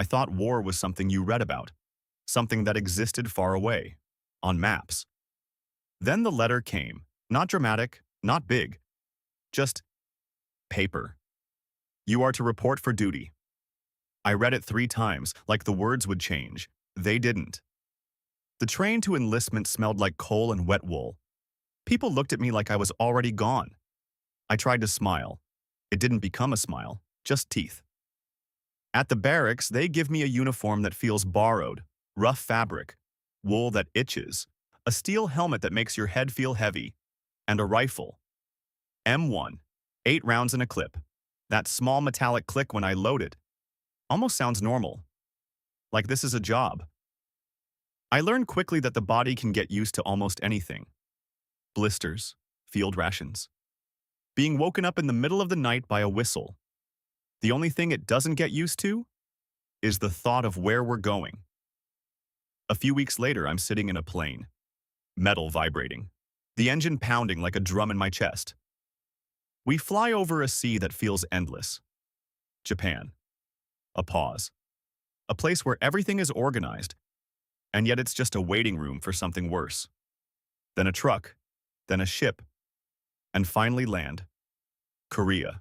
I thought war was something you read about, something that existed far away, on maps. Then the letter came, not dramatic, not big, just paper. You are to report for duty. I read it 3 times, like the words would change. They didn't. The train to enlistment smelled like coal and wet wool. People looked at me like I was already gone. I tried to smile. It didn't become a smile, just teeth. At the barracks, they give me a uniform that feels borrowed, rough fabric, wool that itches, a steel helmet that makes your head feel heavy, and a rifle. M1, 8 rounds in a clip. That small metallic click when I load it. Almost sounds normal. Like this is a job. I learned quickly that the body can get used to almost anything. Blisters, field rations. Being woken up in the middle of the night by a whistle. The only thing it doesn't get used to is the thought of where we're going. A few weeks later, I'm sitting in a plane. Metal vibrating. The engine pounding like a drum in my chest. We fly over a sea that feels endless. Japan. A pause. A place where everything is organized, and yet it's just a waiting room for something worse. Then a truck, then a ship, and finally land. Korea.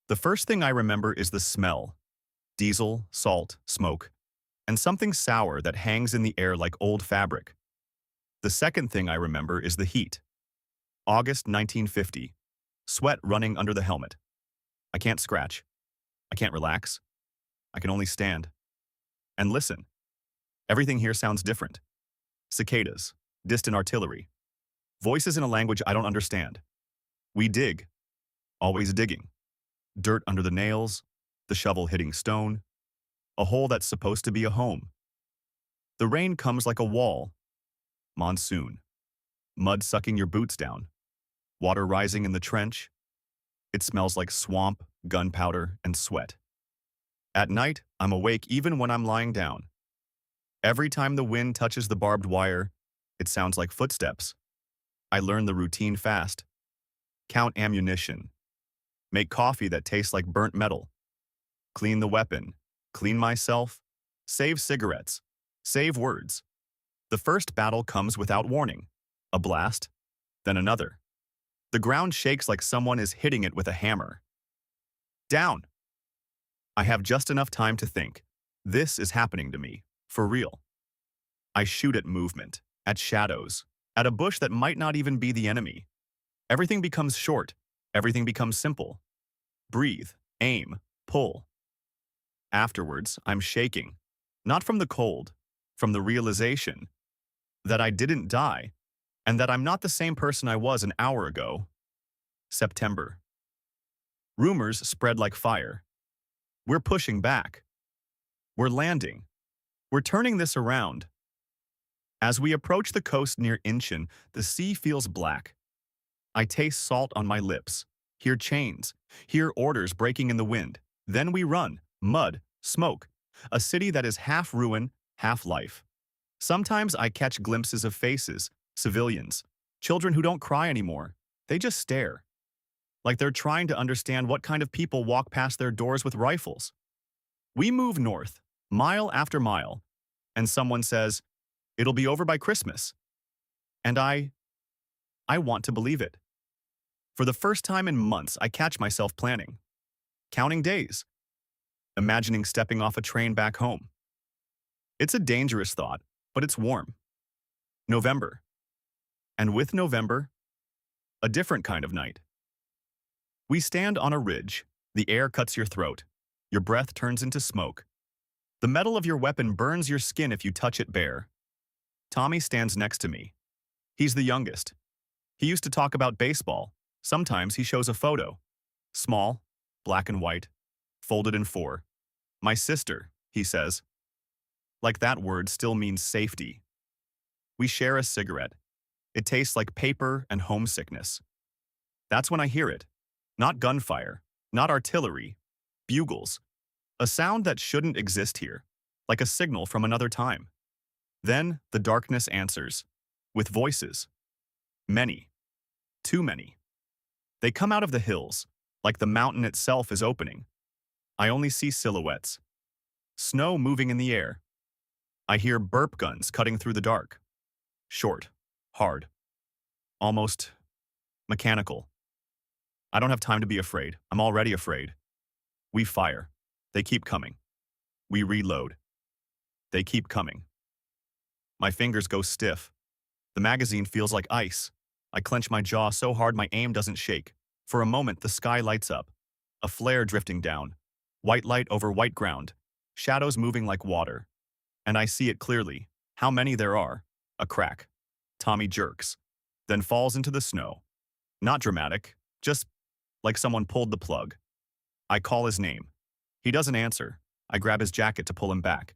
The first thing I remember is the smell. Diesel, salt, smoke, and something sour that hangs in the air like old fabric. The second thing I remember is the heat. August 1950. Sweat running under the helmet. I can't scratch. I can't relax. I can only stand. And listen. Everything here sounds different. Cicadas, distant artillery, voices in a language I don't understand. We dig. Always digging. Dirt under the nails, the shovel hitting stone, a hole that's supposed to be a home. The rain comes like a wall. Monsoon. Mud sucking your boots down. Water rising in the trench. It smells like swamp, gunpowder, and sweat. At night, I'm awake even when I'm lying down. Every time the wind touches the barbed wire, it sounds like footsteps. I learn the routine fast. Count ammunition. Make coffee that tastes like burnt metal. Clean the weapon. Clean myself. Save cigarettes. Save words. The first battle comes without warning. A blast, then another. The ground shakes like someone is hitting it with a hammer. Down. I have just enough time to think. This is happening to me, for real. I shoot at movement, at shadows, at a bush that might not even be the enemy. Everything becomes short. Everything becomes simple. Breathe, aim, pull. Afterwards, I'm shaking. Not from the cold, from the realization that I didn't die, and that I'm not the same person I was an hour ago. September. Rumors spread like fire. We're pushing back. We're landing. We're turning this around. As we approach the coast near Incheon, the sea feels black. I taste salt on my lips, hear chains, hear orders breaking in the wind. Then we run, mud, smoke, a city that is half ruin, half life. Sometimes I catch glimpses of faces, civilians, children who don't cry anymore. They just stare, like they're trying to understand what kind of people walk past their doors with rifles. We move north, mile after mile, and someone says, "It'll be over by Christmas." And I want to believe it. For the first time in months, I catch myself planning, counting days, imagining stepping off a train back home. It's a dangerous thought, but it's warm. November. And with November, a different kind of night. We stand on a ridge. The air cuts your throat. Your breath turns into smoke. The metal of your weapon burns your skin if you touch it bare. Tommy stands next to me. He's the youngest. He used to talk about baseball. Sometimes he shows a photo. Small, black and white, folded in 4. My sister, he says. Like that word still means safety. We share a cigarette. It tastes like paper and homesickness. That's when I hear it. Not gunfire, not artillery, bugles. A sound that shouldn't exist here, like a signal from another time. Then the darkness answers, with voices. Many. Too many. They come out of the hills, like the mountain itself is opening. I only see silhouettes. Snow moving in the air. I hear burp guns cutting through the dark. Short, hard, almost mechanical. I don't have time to be afraid. I'm already afraid. We fire. They keep coming. We reload. They keep coming. My fingers go stiff. The magazine feels like ice. I clench my jaw so hard my aim doesn't shake. For a moment, the sky lights up. A flare drifting down. White light over white ground. Shadows moving like water. And I see it clearly. How many there are. A crack. Tommy jerks. Then falls into the snow. Not dramatic. Just like someone pulled the plug. I call his name. He doesn't answer. I grab his jacket to pull him back.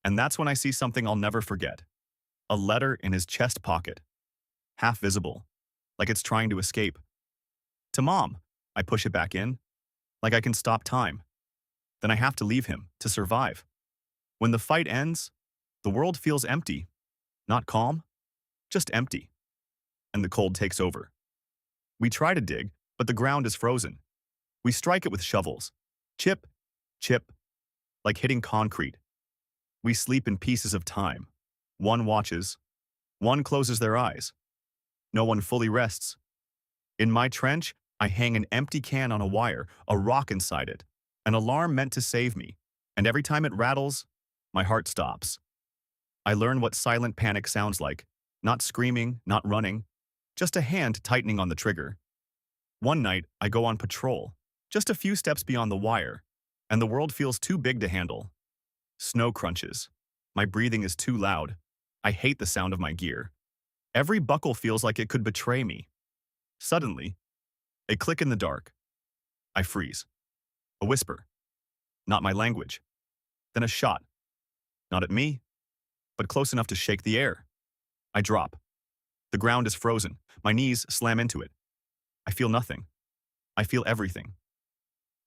And that's when I see something I'll never forget. A letter in his chest pocket. Half visible. Like it's trying to escape. To Mom. I push it back in. Like I can stop time. Then I have to leave him to survive. When the fight ends, the world feels empty. Not calm, just empty. And the cold takes over. We try to dig, but the ground is frozen. We strike it with shovels. Chip, chip, like hitting concrete. We sleep in pieces of time. One watches. One closes their eyes. No one fully rests. In my trench, I hang an empty can on a wire, a rock inside it, an alarm meant to save me, and every time it rattles, my heart stops. I learn what silent panic sounds like, not screaming, not running, just a hand tightening on the trigger. One night, I go on patrol, just a few steps beyond the wire, and the world feels too big to handle. Snow crunches. My breathing is too loud. I hate the sound of my gear. Every buckle feels like it could betray me. Suddenly, a click in the dark. I freeze. A whisper. Not my language. Then a shot. Not at me, but close enough to shake the air. I drop. The ground is frozen. My knees slam into it. I feel nothing. I feel everything.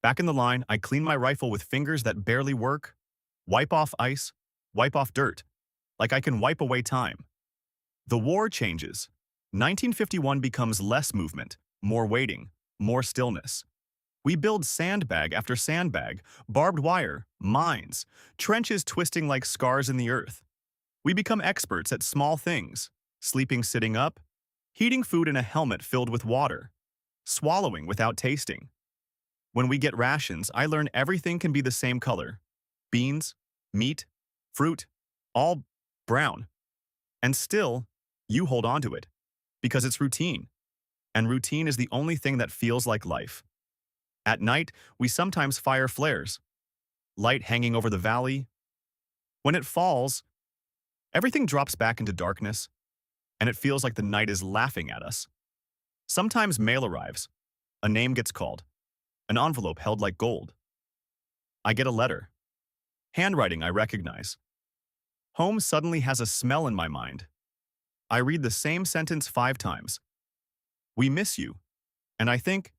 Back in the line, I clean my rifle with fingers that barely work, wipe off ice, wipe off dirt, like I can wipe away time. The war changes. 1951 becomes less movement, more waiting, more stillness. We build sandbag after sandbag, barbed wire, mines, trenches twisting like scars in the earth. We become experts at small things, sleeping sitting up, heating food in a helmet filled with water, swallowing without tasting. When we get rations, I learn everything can be the same color. Beans, meat, fruit, all brown. And still, you hold on to it, because it's routine. And routine is the only thing that feels like life. At night, we sometimes fire flares, light hanging over the valley. When it falls, everything drops back into darkness, and it feels like the night is laughing at us. Sometimes mail arrives, a name gets called, an envelope held like gold. I get a letter. Handwriting I recognize. Home suddenly has a smell in my mind. I read the same sentence 5 times. We miss you. And I think,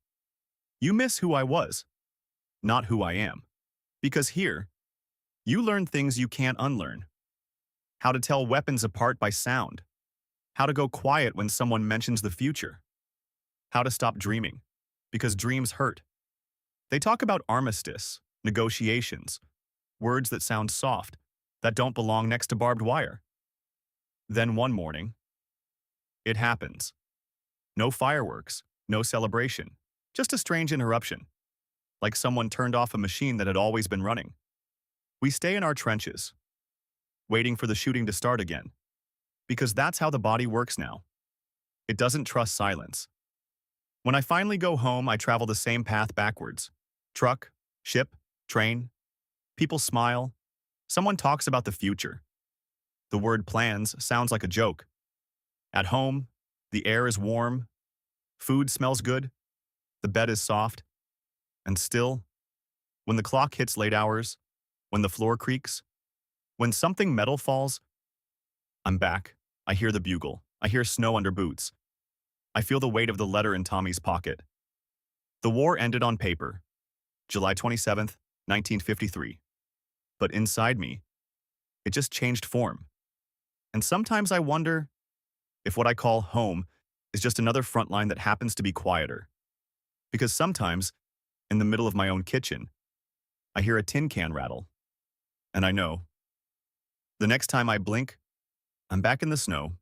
you miss who I was, not who I am. Because here, you learn things you can't unlearn. How to tell weapons apart by sound. How to go quiet when someone mentions the future. How to stop dreaming, because dreams hurt. They talk about armistice, negotiations, words that sound soft, that don't belong next to barbed wire. Then one morning, it happens. No fireworks, no celebration, just a strange interruption, like someone turned off a machine that had always been running. We stay in our trenches, waiting for the shooting to start again, because that's how the body works now. It doesn't trust silence. When I finally go home, I travel the same path backwards. Truck, ship, train. People smile. Someone talks about the future. The word plans sounds like a joke. At home, the air is warm. Food smells good. The bed is soft. And still, when the clock hits late hours, when the floor creaks, when something metal falls, I'm back. I hear the bugle. I hear snow under boots. I feel the weight of the letter in Tommy's pocket. The war ended on paper, July 27th, 1953. But inside me, it just changed form. And sometimes I wonder if what I call home is just another front line that happens to be quieter. Because sometimes, in the middle of my own kitchen, I hear a tin can rattle. And I know, the next time I blink, I'm back in the snow,